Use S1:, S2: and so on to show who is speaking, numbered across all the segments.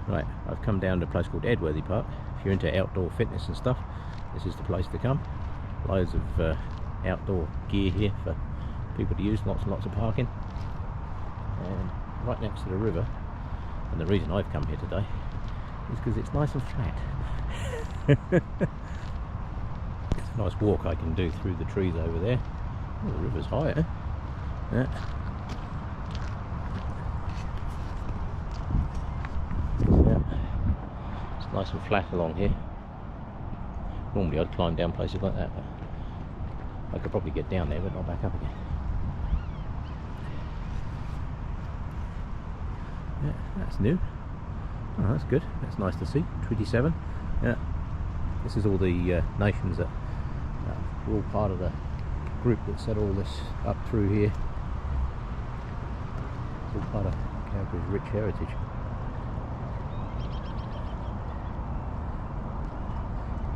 S1: Right, I've come down to a place called Edworthy Park. If you're into outdoor fitness and stuff, this is the place to come. Loads of outdoor gear here for people to use, lots and lots of parking. And right next to the river, and the reason I've come here today is because it's nice and flat. It's a nice walk I can do through the trees over there. Oh, the river's higher. Yeah. It's nice and flat along here. Normally I'd climb down places like that, but I could probably get down there but not back up again. Yeah, that's new. Oh, that's good. That's nice to see. Treaty 7. Yeah. This is all the nations that are all part of the group that set all this up through here. It's all part of Calgary's rich heritage.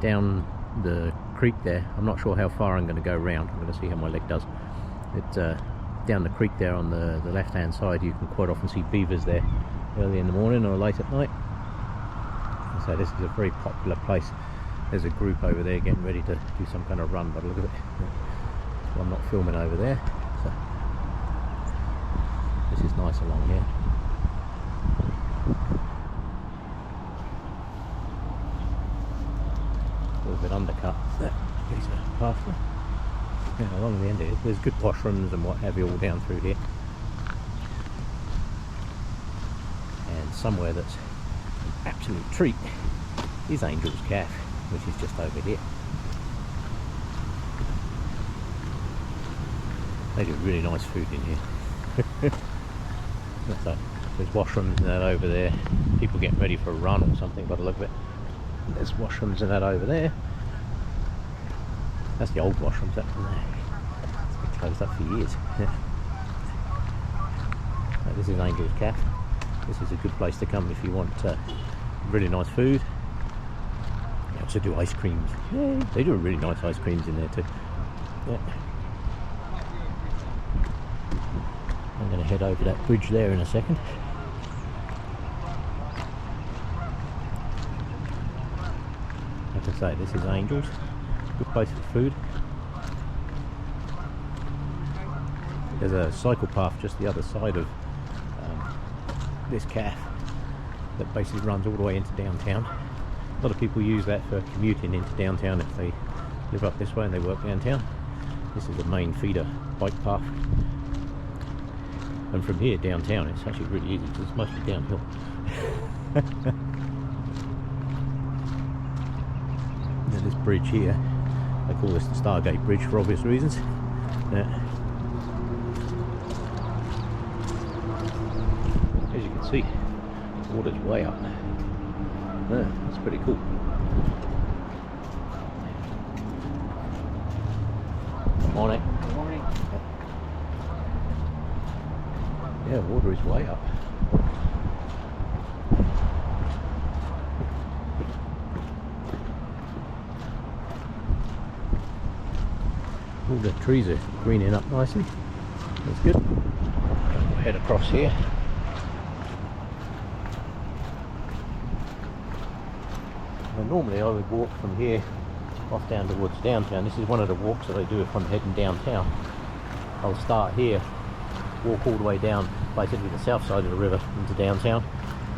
S1: Down the creek there, I'm not sure how far I'm going to go round. I'm going to see how my leg does. Down the creek there on the left hand side, you can quite often see beavers there early in the morning or late at night. So this is a very popular place. There's a group over there getting ready to do some kind of run, but look at it. So I'm not filming over there. So this is nice along here. A little bit undercut. That piece of pathway. Yeah, along the end here, there's good washrooms and what have you all down through here. And somewhere that's an absolute treat is Angel's Calf, which is just over here. They do really nice food in here. So there's washrooms and that over there. People getting ready for a run or something by the look of it. There's washrooms and that over there. That's the old washrooms up from there. It's been closed up for years. So this is Angel's Calf. This is a good place to come if you want really nice food. They also do ice creams. Yeah, they do really nice ice creams in there too. Yeah. I'm going to head over that bridge there in a second. Like I say, this is Angel's. Good place for food. There's a cycle path just the other side of this calf that basically runs all the way into downtown. A lot of people use that for commuting into downtown if they live up this way and they work downtown. This is a main feeder bike path. And from here downtown it's actually really easy because it's mostly downhill. And this bridge here, they call this the Stargate Bridge for obvious reasons. As you can see, the water's way up. That's pretty cool. Good morning.
S2: Good morning.
S1: Yeah, water is way up. All the trees are greening up nicely. That's good. We'll head across here. Now, normally I would walk from here off down towards downtown. This is one of the walks that I do if I'm heading downtown. I'll start here, walk all the way down basically the south side of the river into downtown,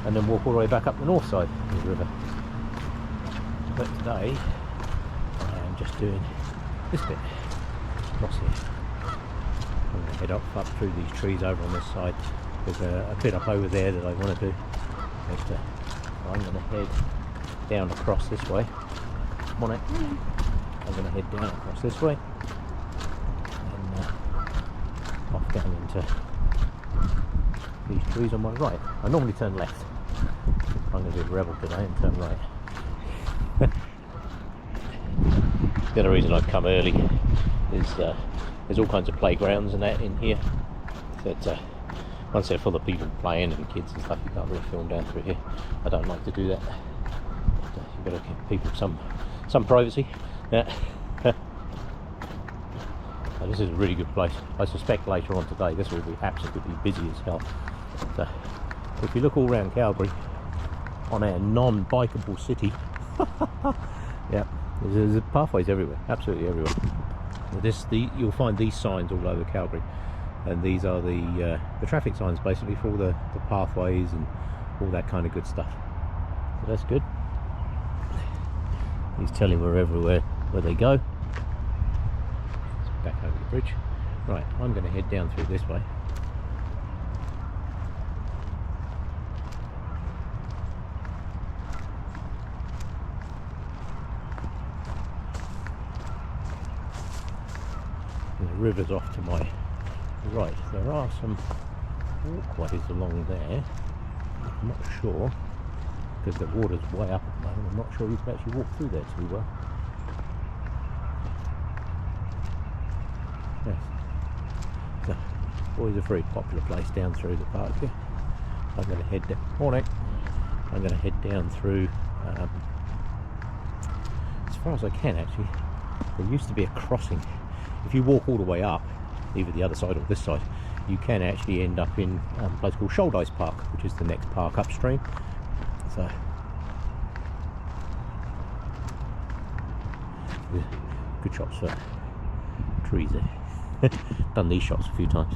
S1: and then walk all the way back up the north side of the river. But today I am just doing this bit across here. I'm going to head up through these trees over on this side. There's a bit up over there that I want to do. But, I'm going to head down across this way. Come on, I'm going to head down across this way and off down into these trees on my right. I normally turn left. I'm going to be a rebel today and turn right. The other reason I've come early is there's all kinds of playgrounds and that in here that once they're full of people playing and kids and stuff, you can't really film down through here. I don't like to do that. But, you've got to give people some privacy. Yeah. So this is a really good place. I suspect later on today this will be absolutely busy as hell. So if you look all around Calgary, on our non-bikeable city. Yeah, there's pathways everywhere, absolutely everywhere. You'll find these signs all over Calgary, and these are the traffic signs basically for all the pathways and all that kind of good stuff. So that's good. He's telling her everywhere where they go. It's back over the bridge. Right, I'm going to head down through this way. And the river's off to my right. There are some walkways along there. I'm not sure, because the water's way up at the moment. I'm not sure you can actually walk through there too well. Yes. So, always a very popular place down through the park here. I'm going to head down. Morning. I'm going to head down through as far as I can actually. There used to be a crossing. If you walk all the way up, either the other side or this side, you can actually end up in a place called Shoaldice Park, which is the next park upstream. So good shots for trees there. Done these shots a few times.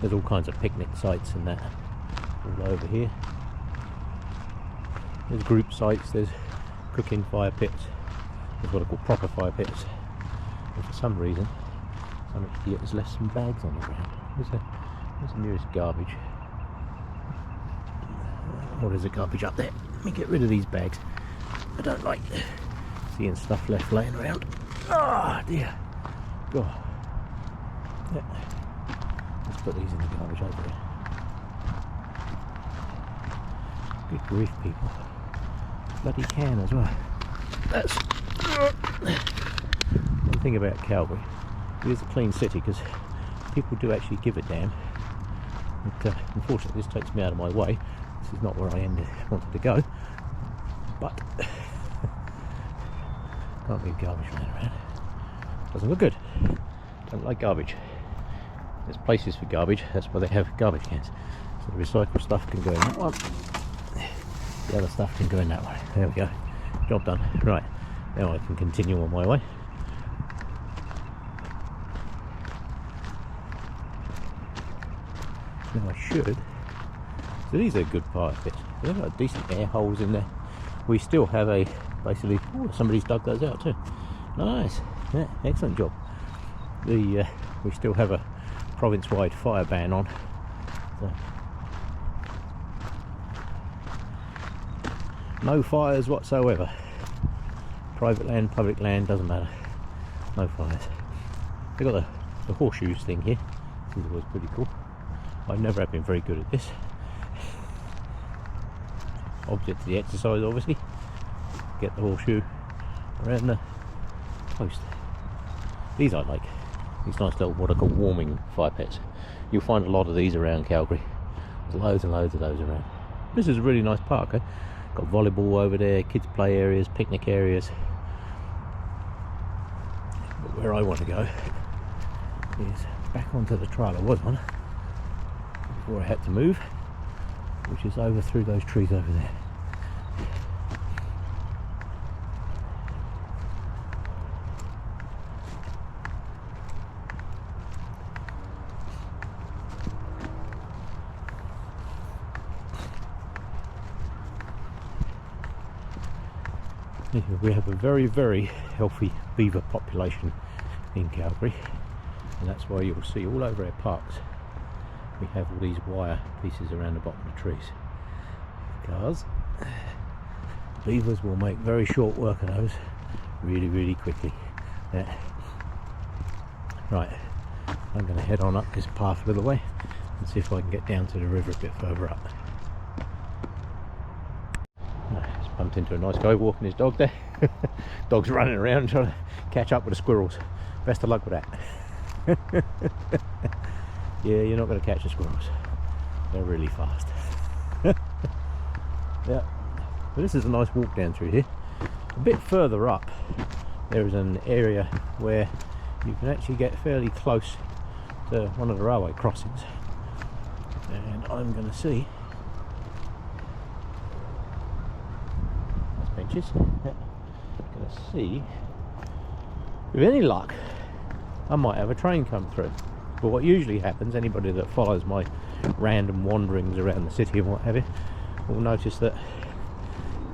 S1: There's all kinds of picnic sites and that all over here. There's group sites, there's cooking fire pits, there's what I call proper fire pits. And for some reason, some idiot has left some bags on the ground. Where's the nearest garbage? Or there's a garbage up there. Let me get rid of these bags. I don't like seeing stuff left laying around. Oh dear. God. Yeah. Let's put these in the garbage over there. Good grief, people. Bloody can as well. That's one thing about Calgary. It is a clean city because people do actually give a damn. But, unfortunately, this takes me out of my way. This is not where I wanted to go. But can't leave garbage laying around. Doesn't look good. Don't like garbage. There's places for garbage. That's why they have garbage cans. So the recycled stuff can go in that one. The other stuff can go in that one. There we go. Job done. Right. Now I can continue on my way. Now I should. So these are good fire pits. They've got decent air holes in there. We still have a basically. Oh, somebody's dug those out too. Nice. Yeah, excellent job. We still have a province-wide fire ban on. So, no fires whatsoever. Private land, public land, doesn't matter. No fires. They've got the horseshoes thing here. This is always pretty cool. I never have been very good at this. Object to the exercise, obviously. Get the horseshoe around the post. These I like. These nice little what I call warming fire pits. You'll find a lot of these around Calgary. There's loads and loads of those around. This is a really nice park. Eh? Got volleyball over there, kids play areas, picnic areas. But where I want to go is back onto the trail I was on before I had to move, which is over through those trees over there. We have a very, very healthy beaver population in Calgary, and that's why you'll see all over our parks we have all these wire pieces around the bottom of the trees, because beavers will make very short work of those really, really quickly. Yeah. Right, I'm going to head on up this path a little way and see if I can get down to the river a bit further up. Just bumped into a nice guy walking his dog there. Dog's running around trying to catch up with the squirrels. Best of luck with that. Yeah, you're not going to catch the squirrels. They're really fast. Yeah, but this is a nice walk down through here. A bit further up there is an area where you can actually get fairly close to one of the railway crossings, and I'm going to see inches. Gonna see, with any luck, I might have a train come through. But what usually happens, anybody that follows my random wanderings around the city and what have you, will notice that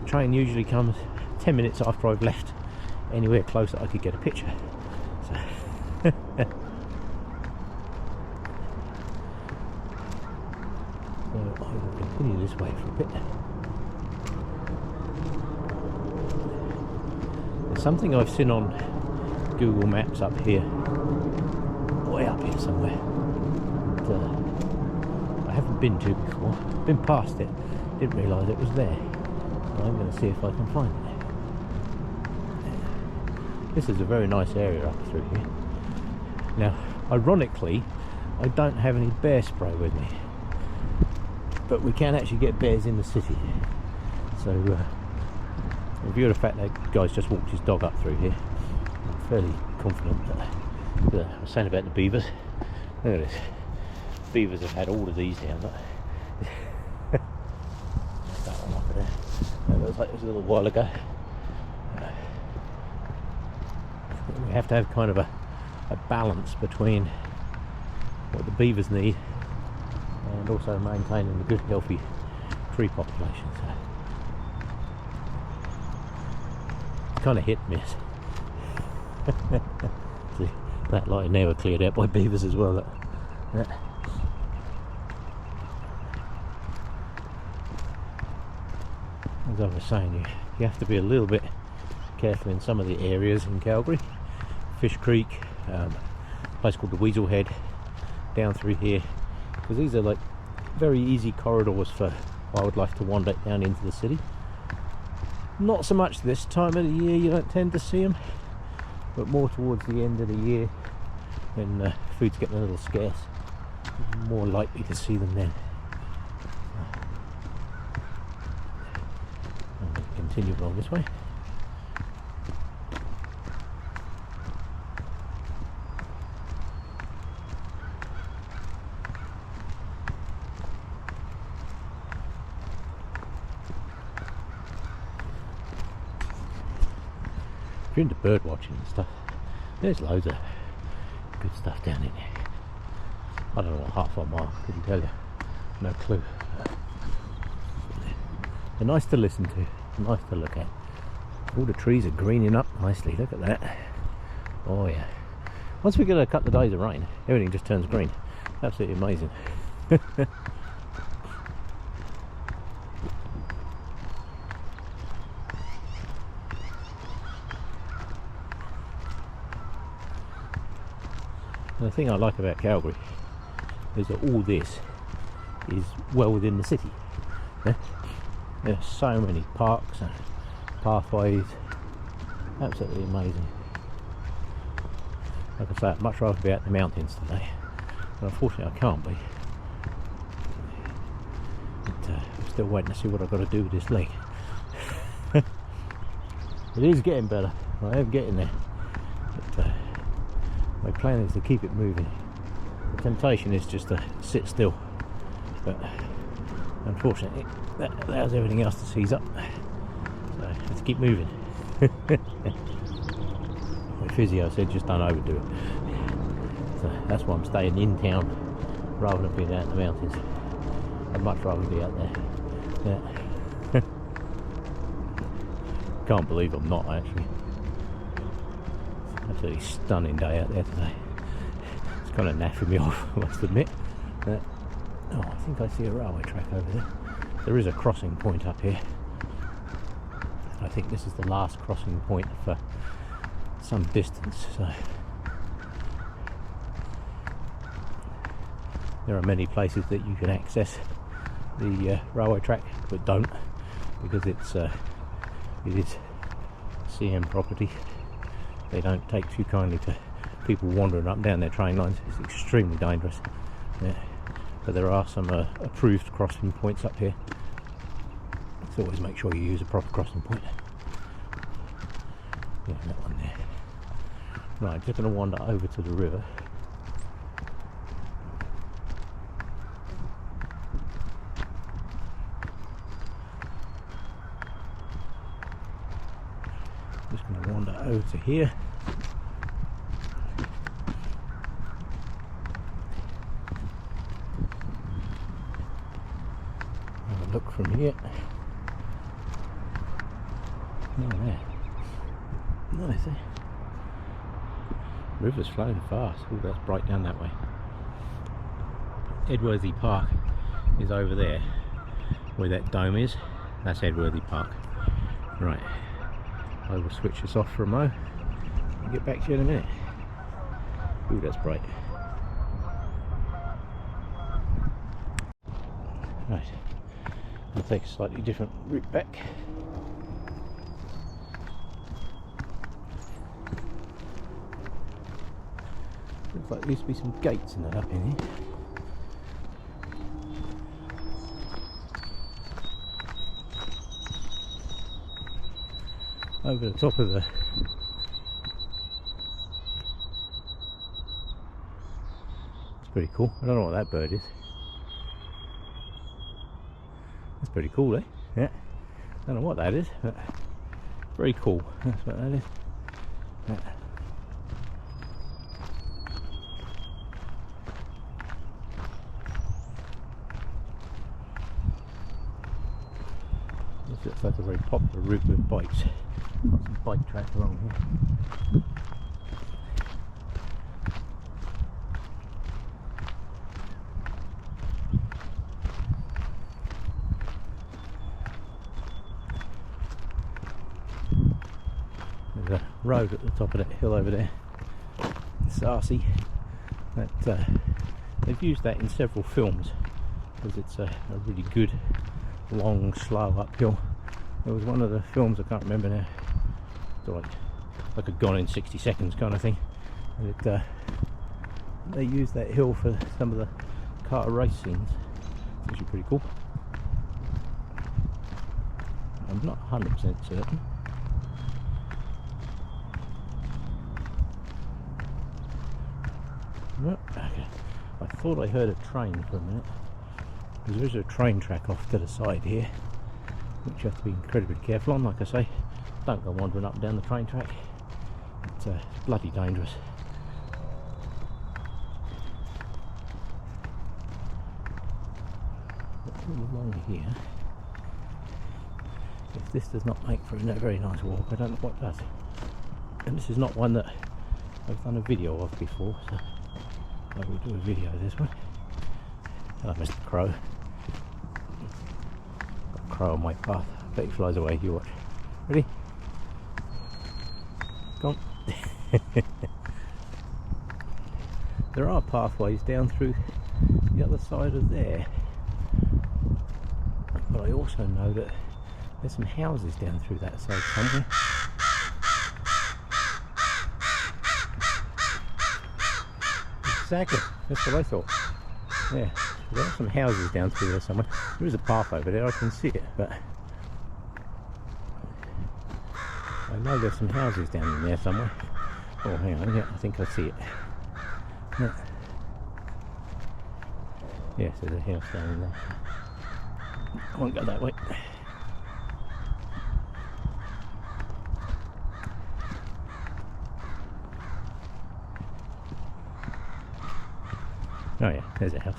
S1: the train usually comes 10 minutes after I've left anywhere close that I could get a picture. So so I will continue this way for a bit. There's something I've seen on Google Maps up here, way up here somewhere, that I haven't been to before. Been past it, didn't realise it was there. So I'm going to see if I can find it. This is a very nice area up through here. Now, ironically, I don't have any bear spray with me, but we can actually get bears in the city. So, in view of the fact that guy's just walked his dog up through here, I'm fairly confident that I was saying about the beavers. Look at this. Beavers have had all of these down. Look. That one off of there. That looks like it was a little while ago. We have to have kind of a balance between what the beavers need and also maintaining the good healthy tree population. So it's kind of hit and miss. See, that line now cleared out by beavers as well. Yeah. As I was saying, you have to be a little bit careful in some of the areas in Calgary. Fish Creek, a place called the Weasel Head, down through here, because these are like very easy corridors for wildlife to wander down into the city. Not so much this time of the year, you don't tend to see them, but more towards the end of the year when food's getting a little scarce, you're more likely to see them then. I'm going to continue along this way. If you're into bird watching and stuff, there's loads of good stuff down in here. I don't know what half a mile, couldn't tell you, no clue. They're nice to listen to, nice to look at. All the trees are greening up nicely, look at that. Oh yeah. Once we get a couple of days of rain, everything just turns green. Absolutely amazing. And the thing I like about Calgary is that all this is well within the city. Yeah? There's so many parks and pathways, absolutely amazing. Like I say, I'd much rather be out in the mountains today, but unfortunately I can't be. But, I'm still waiting to see what I've got to do with this leg. It is getting better, I am getting there. But, my plan is to keep it moving. The temptation is just to sit still, but unfortunately that allows everything else to seize up, so I have to keep moving. My physio said just don't overdo it, so that's why I'm staying in town rather than being out in the mountains. I'd much rather be out there. Yeah. Can't believe I'm not actually. Absolutely stunning day out there today. It's kind of naffing me off, I must admit. Oh, I think I see a railway track over there. There is a crossing point up here. I think this is the last crossing point for some distance. So there are many places that you can access the railway track, but don't, because it is CM property. They don't take too kindly to people wandering up and down their train lines. It's extremely dangerous. Yeah. But there are some approved crossing points up here. So always make sure you use a proper crossing point. Yeah, that one there. Right, just going to wander over to the river. over to here. Have a look from here. Oh, there. Nice, eh? River's flowing fast. Oh, that's bright down that way. Edworthy Park is over there, where that dome is. That's Edworthy Park. Right, I will switch this off for a moment and get back to you in a minute. Ooh, that's bright. Right, I'll take a slightly different route back. Looks like there used to be some gates and that up in here. Over the top of the it's pretty cool. I don't know what that bird is. That's pretty cool, eh? Yeah. Don't know what that is, but very cool. That's what that is. Yeah. This looks like a very popular route with bikes. Lots of bike track along here. There's a road at the top of that hill over there, Sarcy. That they've used that in several films because it's a really good, long, slow uphill. There was one of the films, I can't remember now, like a Gone in 60 Seconds kind of thing. And they used that hill for some of the kart race scenes. It's actually pretty cool. I'm not 100% certain. Okay. I thought I heard a train for a minute. There is a train track off to the side here, which you have to be incredibly careful on. Like I say, don't go wandering up and down the train track. It's bloody dangerous. Along here, if this does not make for a very nice walk, I don't know what does. And this is not one that I've done a video of before, so I will do a video of this one. Oh, Mr. Crow. Got a crow on my path. I bet he flies away. You watch. Ready? Go on. There are pathways down through the other side of there. But I also know that there's some houses down through that side somewhere. Exactly, that's what I thought. Yeah, there are some houses down through there somewhere. There is a path over there, I can see it, but I know there's some houses down in there somewhere. Oh, hang on, yeah, I think I see it. Yeah. Yes, there's a house down in there. I won't go that way. Oh yeah, there's a house.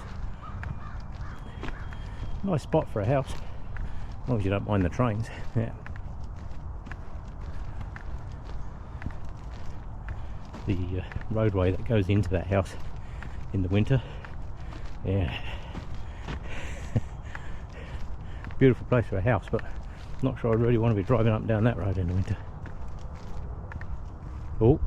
S1: Nice spot for a house, as long as you don't mind the trains. Yeah. The roadway that goes into that house in the winter. Yeah. Beautiful place for a house, but I'm not sure I really want to be driving up and down that road in the winter. Oh.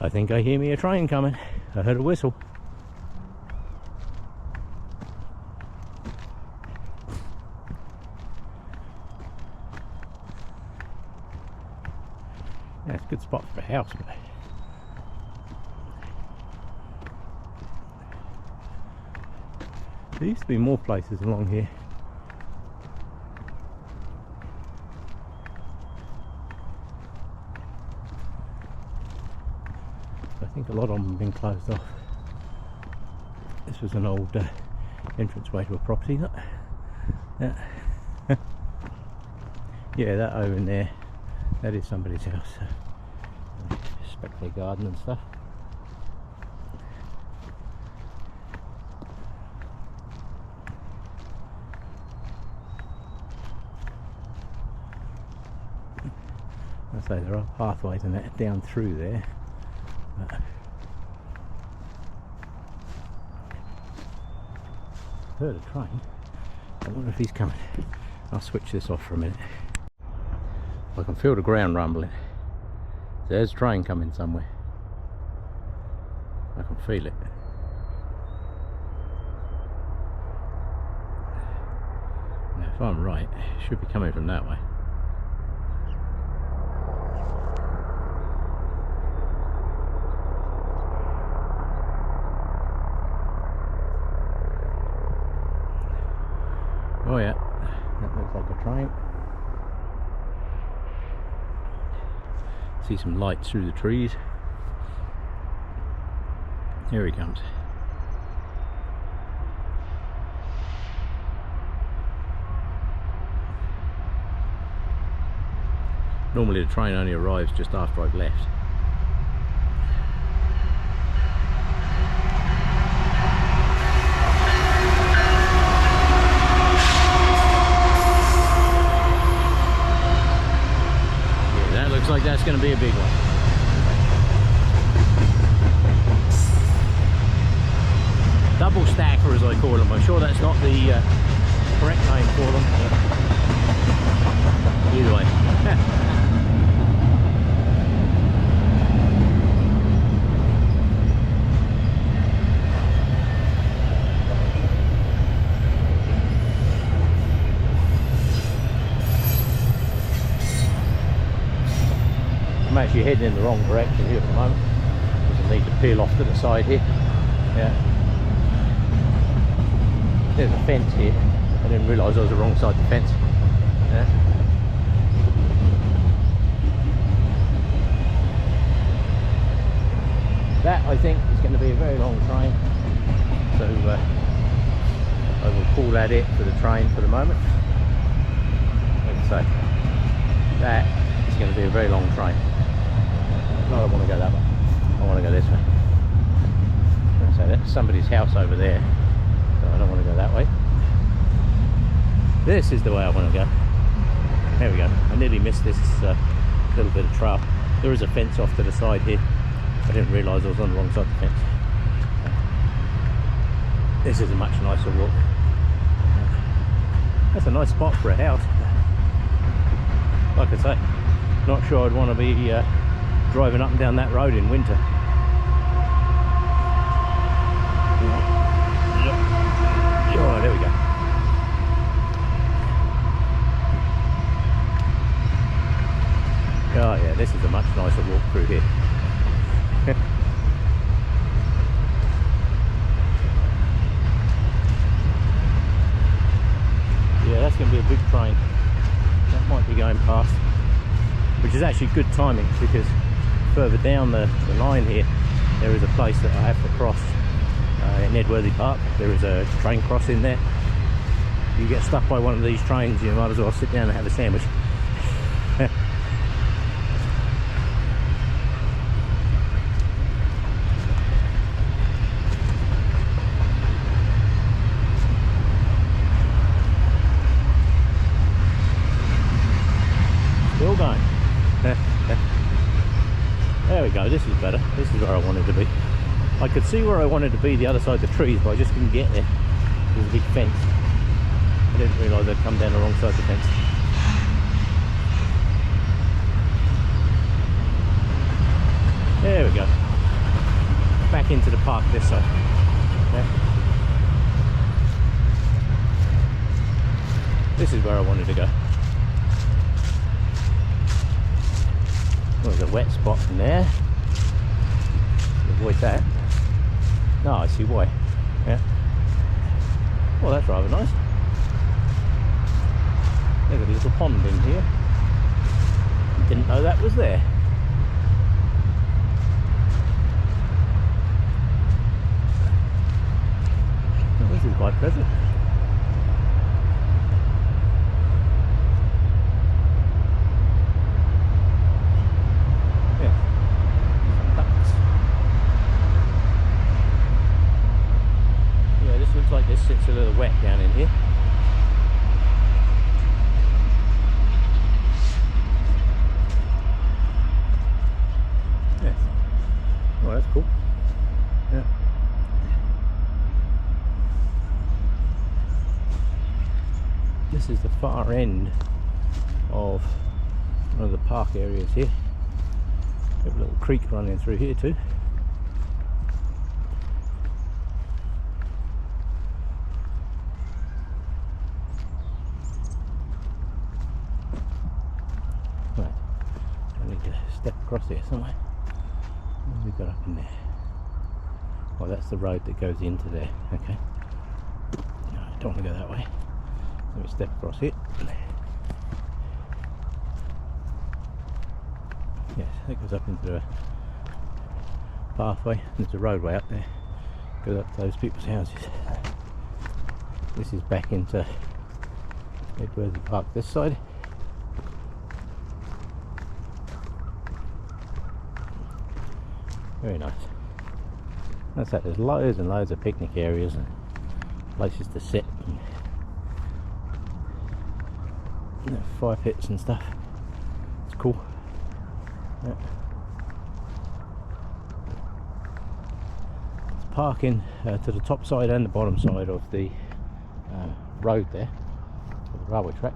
S1: I think I hear me a train coming. I heard a whistle. Yeah, it's a good spot for a house, but there used to be more places along here. I think a lot of them have been closed off. This was an old entranceway to a property, look. Yeah. Yeah, that over in there, that is somebody's house. Respect their garden and stuff. I say there are pathways and that down through there. Heard a train. I wonder if he's coming. I'll switch this off for a minute. I can feel the ground rumbling. There's a train coming somewhere. I can feel it. Now if I'm right, it should be coming from that way. Oh yeah, that looks like a train. See some lights through the trees. Here he comes. Normally the train only arrives just after I've left. Like that's going to be a big one. Double stacker as I call them. I'm sure that's not the correct name for them. Either way. I'm actually heading in the wrong direction here at the moment because I need to peel off to the side here. Yeah. There's a fence here. I didn't realise I was the wrong side of the fence. Yeah. That I think is going to be a very long train. So I will call that it for the train for the moment. Like I say, that is going to be a very long train. No, I don't want to go that way. I want to go this way. So that's somebody's house over there. So I don't want to go that way. This is the way I want to go. There we go. I nearly missed this little bit of trail. There is a fence off to the side here. I didn't realise I was on the wrong side of the fence. This is a much nicer walk. That's a nice spot for a house. Like I say, not sure I'd want to be driving up and down that road in winter. Oh, there we go. Oh yeah, this is a much nicer walk through here. Yeah, that's going to be a big train. That might be going past, which is actually good timing because further down the line here there is a place that I have to cross in Edworthy Park. There is a train crossing there. If you get stuck by one of these trains, you might as well sit down and have a sandwich. Still going. There we go, this is better. This is where I wanted to be. I could see where I wanted to be the other side of the trees, but I just couldn't get there. There's a big fence. I didn't realise I'd come down the wrong side of the fence. There we go. Back into the park this side. Okay. This is where I wanted to go. There's a wet spot in there. Avoid that. No, I see why. Yeah. Well, that's rather nice. There's a little pond in here. Didn't know that was there. Oh, this is quite pleasant. this, it's a little wet down in here. Yes. Oh, that's cool. Yeah. This is the far end of one of the park areas here. We have a little creek running through here too. Right, I need to step across here somewhere. What have we got up in there? Well, that's the road that goes into there. Okay. No, I don't want to go that way. Let me step across here. Yes, that goes up into the pathway. There's a roadway up there. Goes up to those people's houses. This is back into Edworthy Park this side. Very nice. That's that. There's loads and loads of picnic areas and places to sit. And fire pits and stuff. It's cool. Yeah. It's parking to the top side and the bottom side of the road there, or the railway track.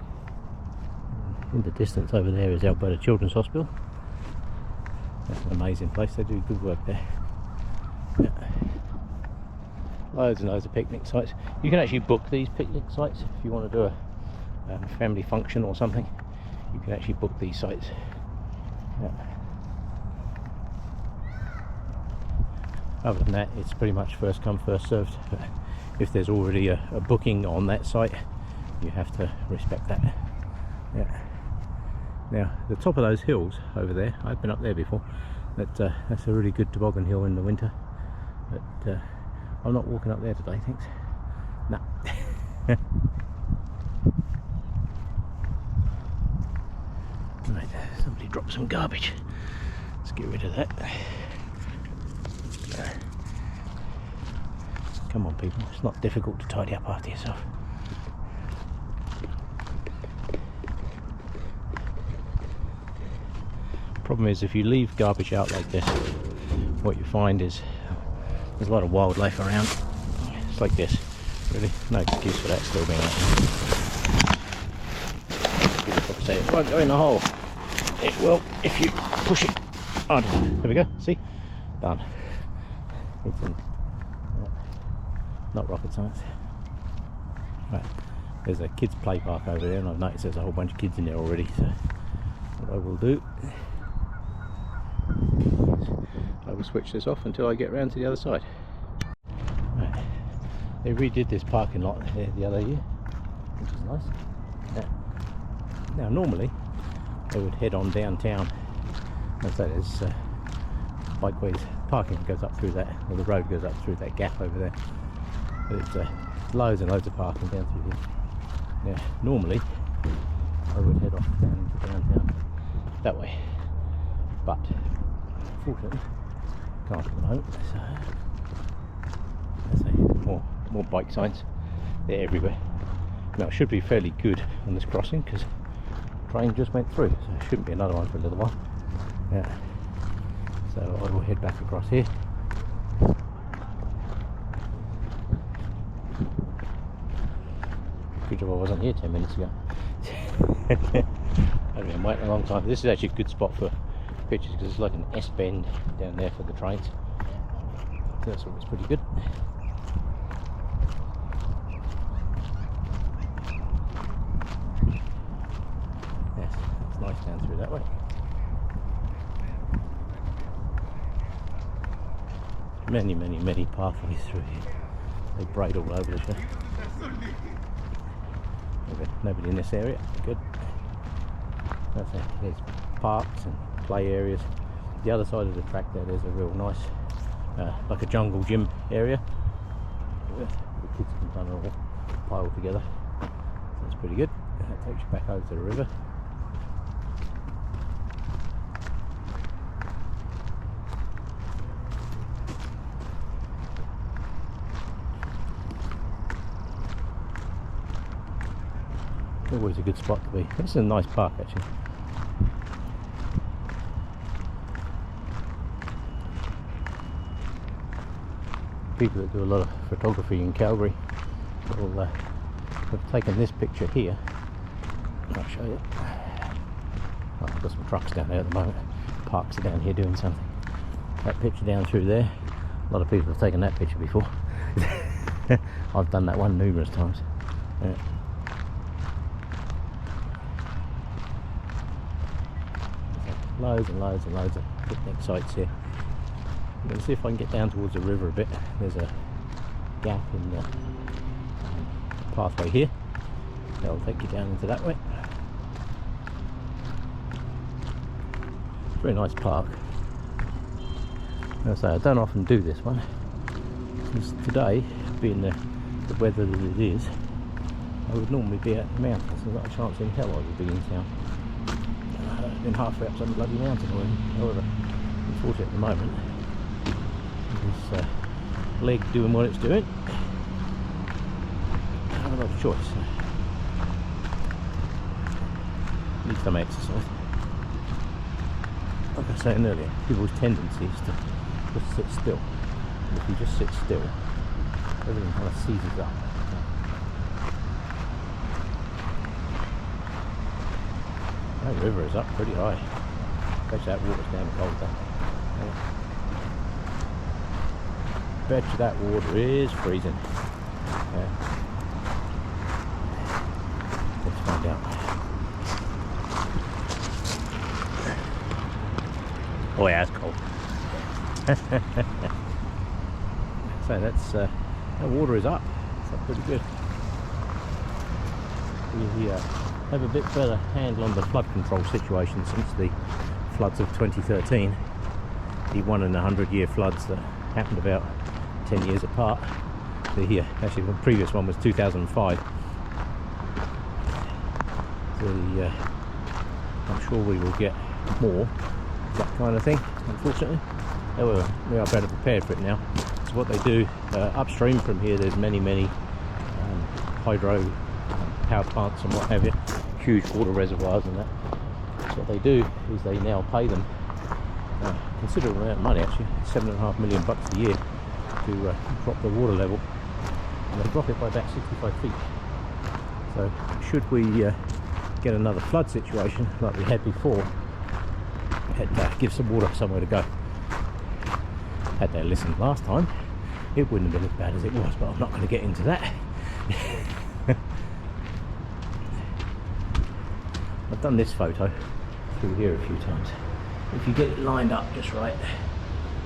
S1: In the distance over there is Alberta Children's Hospital. That's an amazing place. They do good work there. Yeah. Loads and loads of picnic sites. You can actually book these picnic sites if you want to do a family function or something. You can actually book these sites. Yeah. Other than that, it's pretty much first come first served. If there's already a booking on that site, you have to respect that. Yeah. Now the top of those hills over there, I've been up there before. That's a really good toboggan hill in the winter, but I'm not walking up there today, thanks. No. Right, somebody dropped some garbage. Let's get rid of that. Come on people, it's not difficult to tidy up after yourself. Problem is, if you leave garbage out like this, what you find is there's a lot of wildlife around. It's like this, really, no excuse for that still being out there. People probably say it won't go in the hole. It will if you push it on. There we go, see? Done. It's in. Not rocket science. Right, there's a kids play park over there, and I've noticed there's a whole bunch of kids in there already, so what I will do, I will switch this off until I get around to the other side. Right. They redid this parking lot there the other year, which is nice. Now normally they would head on downtown, and so there's bikeways, parking goes up through that, or the road goes up through that gap over there. But it's loads and loads of parking down through here. Now normally I would head off down into downtown that way, but unfortunately can't at the moment. So let's say more bike signs. They're everywhere. Now it should be fairly good on this crossing because the train just went through, so there shouldn't be another one for a little while. Yeah. So I will head back across here. Good job I wasn't here 10 minutes ago. I've been waiting a long time. This is actually a good spot for pictures because it's like an S-bend down there for the trains. So that's always pretty good. Yes, it's nice down through that way. Many pathways through here. They braid all over the show. Nobody in this area. Good. That's it. There's parks and play areas. The other side of the track there's a real nice, like a jungle gym area. The kids can kind of all pile together. So that's pretty good. That takes you back over to the river. Always a good spot to be. This is a nice park actually. People that do a lot of photography in Calgary will have taken this picture here. I'll show you. Oh, I've got some trucks down there at the moment. Parks are down here doing something. That picture down through there, a lot of people have taken that picture before. I've done that one numerous times. Yeah. Loads and loads and loads of picnic sites here. I'm going to see if I can get down towards the river a bit. There's a gap in the pathway here. That'll take you down into that way. Very nice park. As I say, I don't often do this one, because today, being the weather that it is, I would normally be at the mountains. There's not a chance in hell I would be in town. I've been halfway up some bloody mountain already. However, unfortunately at the moment, this leg doing what it's doing, I have a lot of choice. Need some exercise. Like I was saying earlier, people's tendency is to just sit still. And if you just sit still, everything kind of seizes up. That river is up pretty high. Bet that water's damn cold though. Yeah. Bet you that water is freezing. Yeah. Let's find out. Oh yeah, it's cold. So that's that water is up. It's up pretty good. We have a bit better handle on the flood control situation since the floods of 2013. The 1 in 100-year floods that happened about 10 years apart. Actually the previous one was 2005. So I'm sure we will get more that kind of thing, unfortunately. However, we are better prepared for it now. So what they do upstream from here, there's many hydro power plants and what have you, huge water reservoirs and that. So what they do is they now pay them a considerable amount of money, actually, $7.5 million a year, to drop the water level, and they drop it by about 65 feet. So should we get another flood situation like we had before, had give some water somewhere to go. Had they listened last time, it wouldn't have been as bad as it was, but I'm not going to get into that. I've done this photo through here a few times. If you get it lined up just right,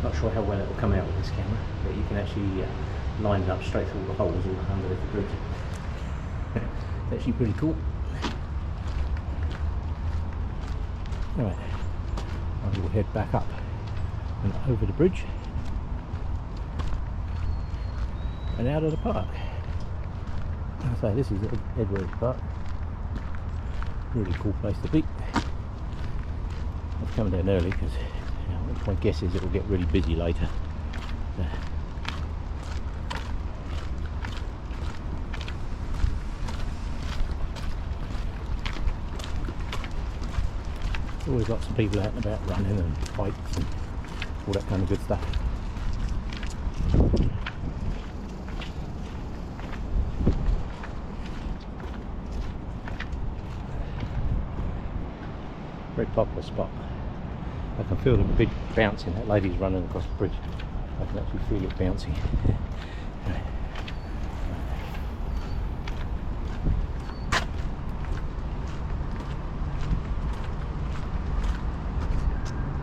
S1: not sure how well it will come out with this camera, but you can actually line it up straight through all the holes all underneath the bridge. It's actually pretty cool. Right. I will head back up and over the bridge and out of the park. So this is Edworthy Park. Really cool place to be. I've come down early because my guess is it will get really busy later. Always lots of people out and about running and bikes and all that kind of good stuff. Very popular spot. I can feel the big bouncing. That lady's running across the bridge. I can actually feel it bouncing.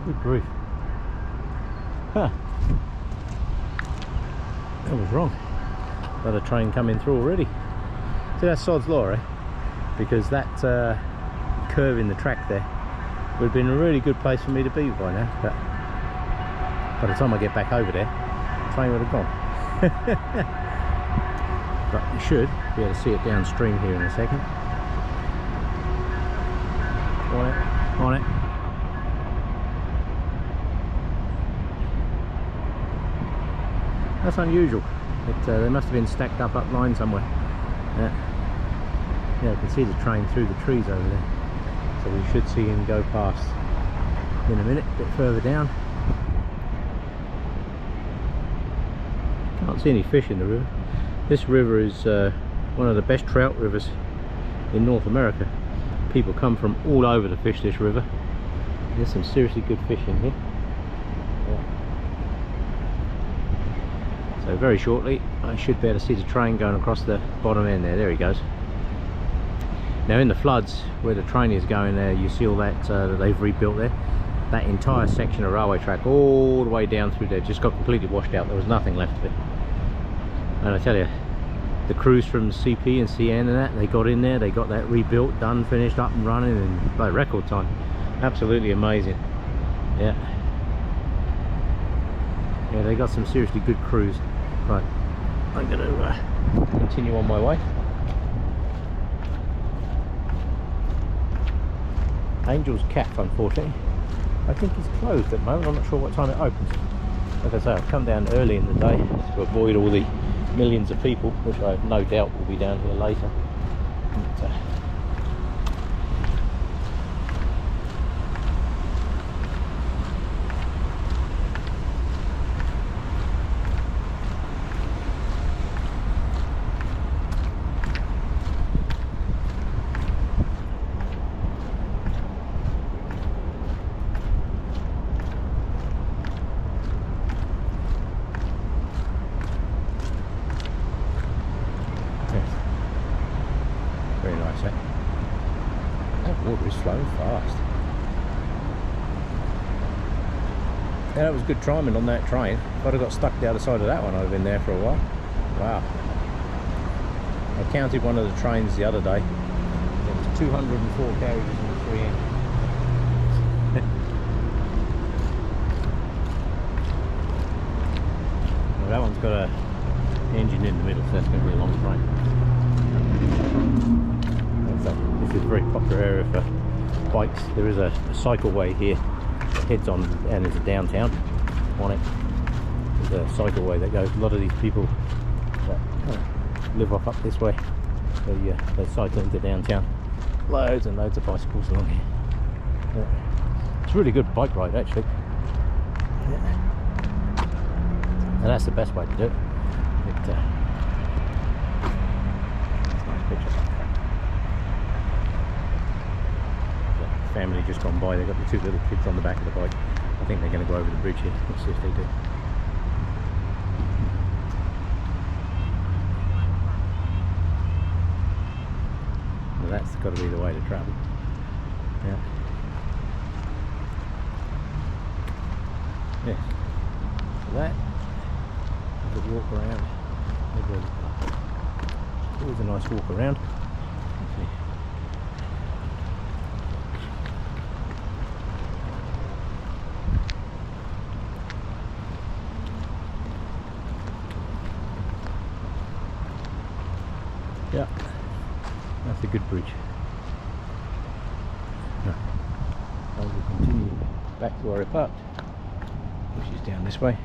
S1: Good grief. Huh. That was wrong. Another train coming through already. See, that's sod's law, eh? Because that curve in the track there would have been a really good place for me to be by now, but by the time I get back over there, the train would have gone. But you should be able to see it downstream here in a second. On it, on it. That's unusual. They must have been stacked up line somewhere. Yeah. Yeah, I can see the train through the trees over there. So we should see him go past in a minute, a bit further down. Can't see any fish in the river. This river is one of the best trout rivers in North America. People come from all over to fish this river. There's some seriously good fish in here. Yeah. So very shortly I should be able to see the train going across the bottom end there. There he goes. Now in the floods where the train is going there, you see all that that they've rebuilt there. That entire section of railway track all the way down through there just got completely washed out. There was nothing left of it. And I tell you, the crews from CP and CN and that, they got in there, they got that rebuilt, done, finished, up and running in by record time. Absolutely amazing. Yeah. Yeah, they got some seriously good crews. Right, I'm going to continue on my way. Angel's Cafe, unfortunately, I think it's closed at the moment. I'm not sure what time it opens. Like I say, I've come down early in the day to avoid all the millions of people, which I have no doubt will be down here later. But, very nice, eh? That water is flowing fast. Yeah, that was good timing on that train. If I'd have got stuck the other side of that one, I'd have been there for a while. Wow. I counted one of the trains the other day. There was 204 carriages in the 3 engines. Well, that one's got a engine in the middle, so that's going to be a long train. This is a very popular area for bikes. There is a cycleway here that heads on, and there's a downtown on it. There's a cycleway that goes. A lot of these people that live up this way, they cycle into downtown. Loads and loads of bicycles along here. Yeah. It's a really good bike ride, actually. Yeah. And that's the best way to do it. It's a nice picture. Family just gone by. They've got the 2 little kids on the back of the bike. I think they're going to go over the bridge here. Let's see if they do. Well, that's got to be the way to travel. Yeah. Yes. So that is a walk around. Always a nice walk around. Let's see. Yeah, that's a good bridge. Now, I will continue back to where I parked, which is down this way.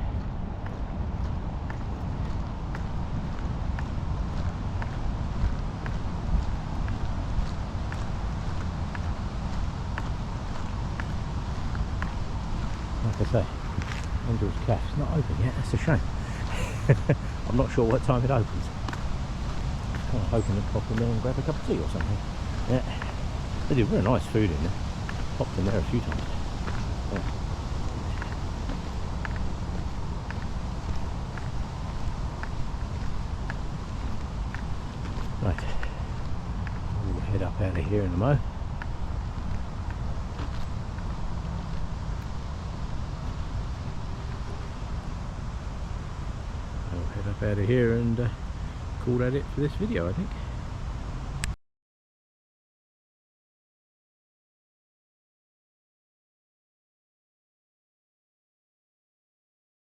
S1: Like I say, Angel's Cafe is not open yet, that's a shame. I'm not sure what time it opens. Kind of hoping to pop in there and grab a cup of tea or something. Yeah, they do very nice food in there. Popped in there a few times. Yeah. Right, we'll head up out of here in a mo. I'll head up out of here and call that it for this video, I think.